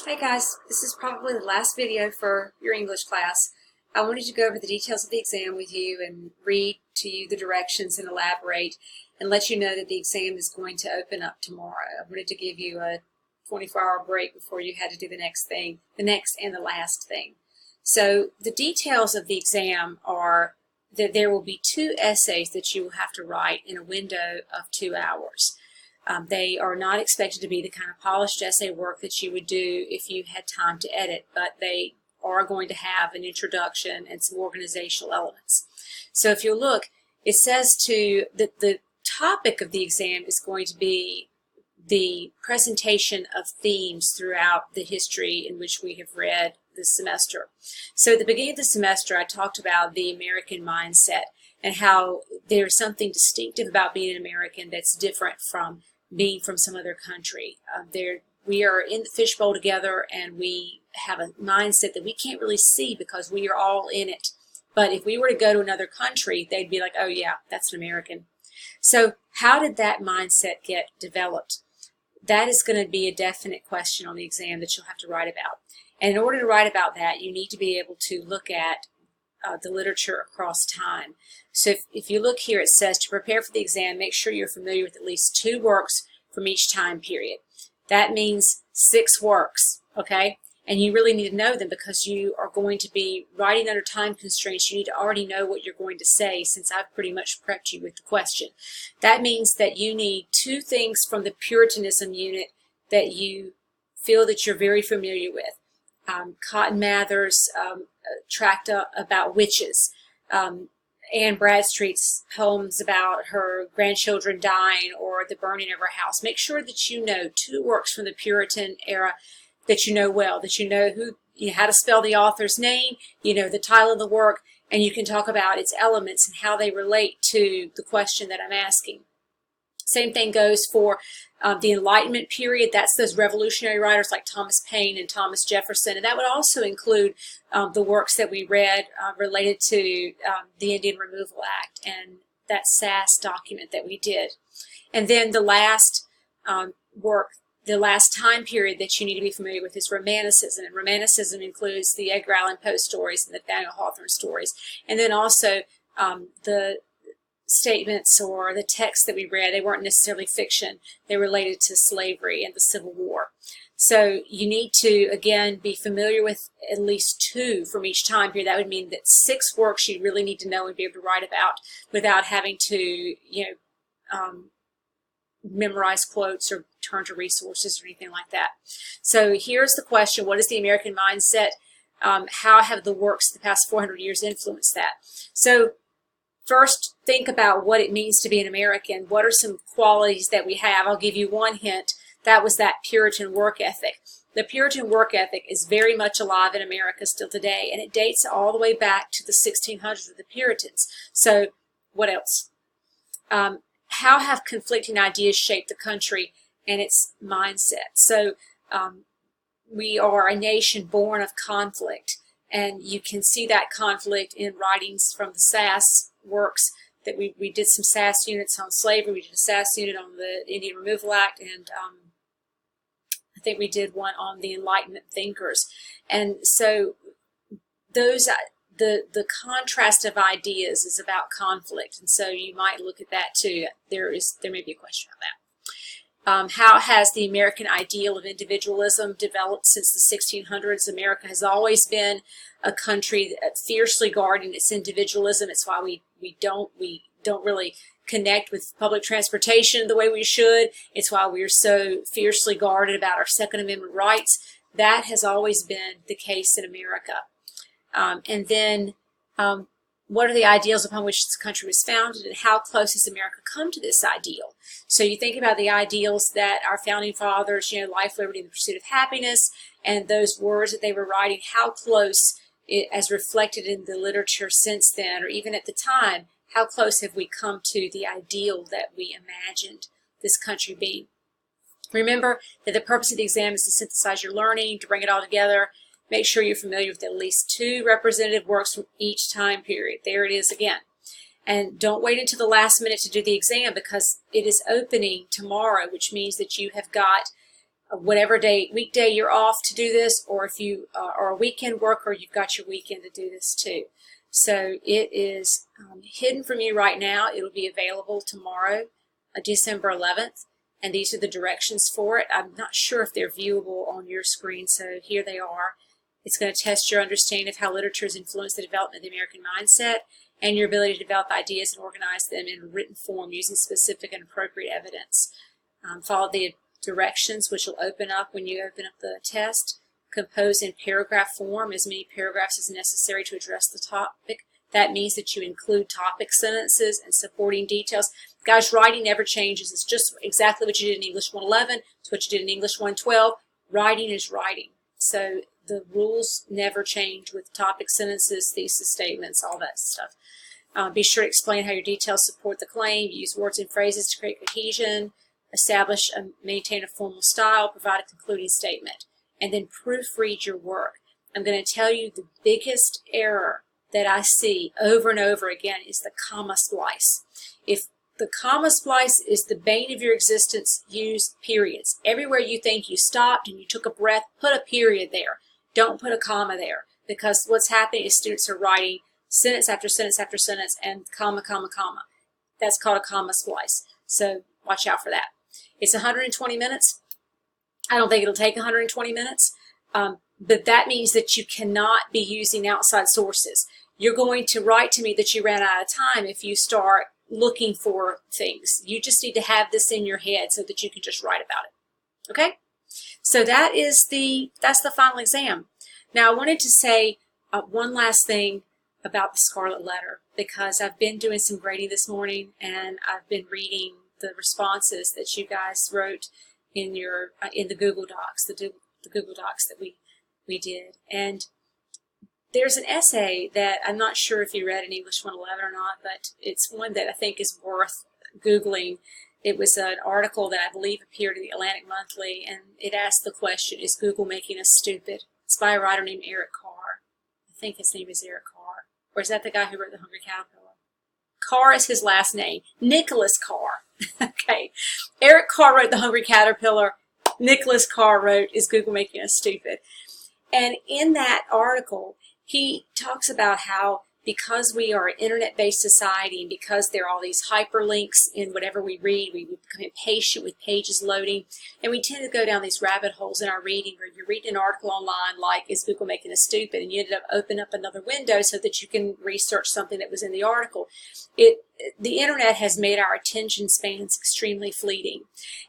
Hey guys, this is probably the last video for your English class. I wanted to go over the details of the exam with you and read to you the directions and elaborate and let you know that the exam is going to open up tomorrow. I wanted to give you a 24-hour break before you had to do the next thing, the next and the last thing. So the details of the exam are that there will be 2 essays that you will have to write in a window of 2 hours. They are not expected to be the kind of polished essay work that you would do if you had time to edit, but they are going to have an introduction and some organizational elements. So if you look, it says that the topic of the exam is going to be the presentation of themes throughout the history in which we have read this semester. So at the beginning of the semester, I talked about the American mindset and how there's something distinctive about being an American that's different from being from some other country. We are in the fishbowl together, and we have a mindset that we can't really see because we are all in it. But if we were to go to another country, they'd be like, oh yeah, that's an American. So how did that mindset get developed? That is going to be a definite question on the exam that you'll have to write about. And in order to write about that, you need to be able to look at the literature across time. So if you look here, it says to prepare for the exam, make sure you're familiar with at least 2 works from each time period. That means 6 works, okay? And you really need to know them because you are going to be writing under time constraints. You need to already know what you're going to say since I've pretty much prepped you with the question. That means that you need 2 things from the Puritanism unit that you feel that you're very familiar with. Cotton Mather's tract about witches, Anne Bradstreet's poems about her grandchildren dying, or the burning of her house. Make sure that you know 2 works from the Puritan era that you know well, that you know how to spell the author's name, you know the title of the work, and you can talk about its elements and how they relate to the question that I'm asking. Same thing goes for the Enlightenment period. That's those revolutionary writers like Thomas Paine and Thomas Jefferson. And that would also include the works that we read related to the Indian Removal Act and that SAS document that we did. And then the last work, the last time period that you need to be familiar with is Romanticism. And Romanticism includes the Edgar Allan Poe stories and the Nathaniel Hawthorne stories. And then also the statements or the texts that we read, they weren't necessarily fiction. They related to slavery and the Civil War. So you need to, again, be familiar with at least 2 from each time period. That would mean that 6 works you really need to know and be able to write about without having to, memorize quotes or turn to resources or anything like that. So here's the question: what is the American mindset? How have the works of the past 400 years influenced that? So first, think about what it means to be an American. What are some qualities that we have? I'll give you one hint. That was that Puritan work ethic. The Puritan work ethic is very much alive in America still today, and it dates all the way back to the 1600s with the Puritans. So what else? How have conflicting ideas shaped the country and its mindset? So we are a nation born of conflict, and you can see that conflict in writings from the SAS works that we did some SAS units on slavery. We did a SAS unit on the Indian Removal Act, and I think we did one on the Enlightenment thinkers. And so those the contrast of ideas is about conflict, and so you might look at that too. There may be a question on that. How has the American ideal of individualism developed since the 1600s? America has always been a country that fiercely guarding its individualism. It's why we don't really connect with public transportation the way we should. It's why we are so fiercely guarded about our Second Amendment rights. That has always been the case in America. And then what are the ideals upon which this country was founded, and how close has America come to this ideal? So you think about the ideals that our founding fathers, life, liberty, and the pursuit of happiness, and those words that they were writing, how close, as reflected in the literature since then, or even at the time, how close have we come to the ideal that we imagined this country being? Remember that the purpose of the exam is to synthesize your learning, to bring it all together. Make sure you're familiar with at least 2 representative works from each time period. There it is again. And don't wait until the last minute to do the exam, because it is opening tomorrow, which means that you have got whatever weekday you're off to do this, or if you are a weekend worker, you've got your weekend to do this too. So it is hidden from you right now. It'll be available tomorrow, December 11th, and these are the directions for it. I'm not sure if they're viewable on your screen, so here they are. It's going to test your understanding of how literature has influenced the development of the American mindset and your ability to develop ideas and organize them in written form using specific and appropriate evidence. Follow the directions, which will open up when you open up the test. Compose in paragraph form, as many paragraphs as necessary to address the topic. That means that you include topic sentences and supporting details. Guys, writing never changes. It's just exactly what you did in English 111. It's what you did in English 112. Writing is writing. So the rules never change with topic sentences, thesis statements, all that stuff. Be sure to explain how your details support the claim. Use words and phrases to create cohesion. Establish and maintain a formal style. Provide a concluding statement. And then proofread your work. I'm going to tell you the biggest error that I see over and over again is the comma splice. If the comma splice is the bane of your existence, use periods. Everywhere you think you stopped and you took a breath, put a period there. Don't put a comma there, because what's happening is students are writing sentence after sentence after sentence and comma, comma, comma. That's called a comma splice. So watch out for that. It's 120 minutes. I don't think it'll take 120 minutes, but that means that you cannot be using outside sources. You're going to write to me that you ran out of time if you start looking for things. You just need to have this in your head so that you can just write about it. Okay? So that's the final exam. Now I wanted to say one last thing about the Scarlet Letter, because I've been doing some grading this morning and I've been reading the responses that you guys wrote in your in the Google Docs, the Google Docs that we did. And there's an essay that I'm not sure if you read in English 111 or not, but it's one that I think is worth Googling. It was an article that I believe appeared in the Atlantic Monthly, and it asked the question, is Google making us stupid? It's by a writer named Eric Carr. I think his name is Eric Carr. Or is that the guy who wrote The Hungry Caterpillar? Carr is his last name. Nicholas Carr. Okay. Eric Carr wrote The Hungry Caterpillar. Nicholas Carr wrote, is Google making us stupid? And in that article, he talks about how because we are an internet-based society and because there are all these hyperlinks in whatever we read, we become impatient with pages loading, and we tend to go down these rabbit holes in our reading where you're reading an article online like, is Google making us stupid? And you ended up opening up another window so that you can research something that was in the article. The internet has made our attention spans extremely fleeting.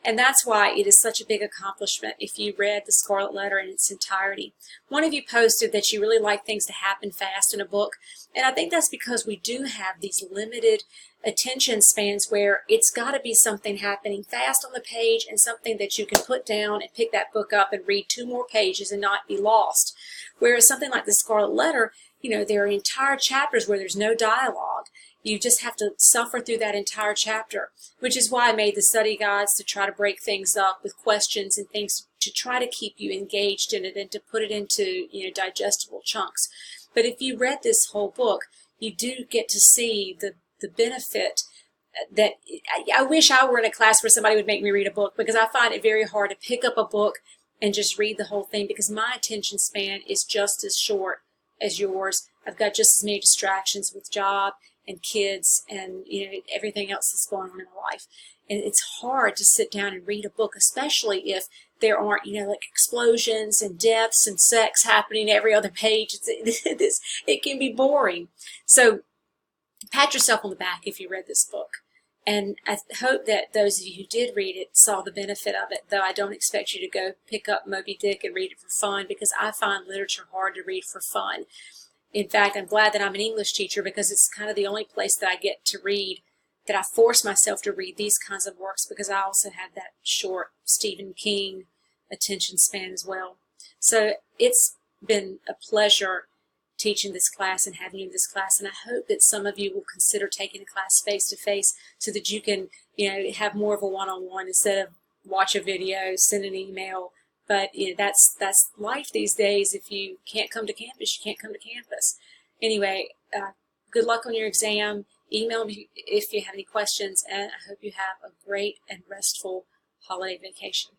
And that's why it is such a big accomplishment if you read the Scarlet Letter in its entirety. One of you posted that you really like things to happen fast in a book. And I think that's because we do have these limited attention spans where it's got to be something happening fast on the page and something that you can put down and pick that book up and read 2 more pages and not be lost. Whereas something like the Scarlet Letter, you know, there are entire chapters where there's no dialogue. You just have to suffer through that entire chapter, which is why I made the study guides, to try to break things up with questions and things to try to keep you engaged in it and to put it into, you know, digestible chunks. But if you read this whole book, you do get to see the benefit that I wish I were in a class where somebody would make me read a book, because I find it very hard to pick up a book and just read the whole thing, because my attention span is just as short as yours. I've got just as many distractions with job and kids and, you know, everything else that's going on in my life. And it's hard to sit down and read a book, especially if there aren't, you know, like explosions and deaths and sex happening every other page. It can be boring. So pat yourself on the back if you read this book. And I hope that those of you who did read it saw the benefit of it, though I don't expect you to go pick up Moby Dick and read it for fun, because I find literature hard to read for fun. In fact, I'm glad that I'm an English teacher, because it's kind of the only place that I get to read, that I force myself to read these kinds of works, because I also have that short Stephen King attention span as well. So it's been a pleasure teaching this class and having you in this class, and I hope that some of you will consider taking a class face-to-face so that you can, you know, have more of a one-on-one instead of watch a video, send an email. But you know, that's life these days. If you can't come to campus, you can't come to campus. Anyway, good luck on your exam. Email me if you have any questions, and I hope you have a great and restful holiday vacation.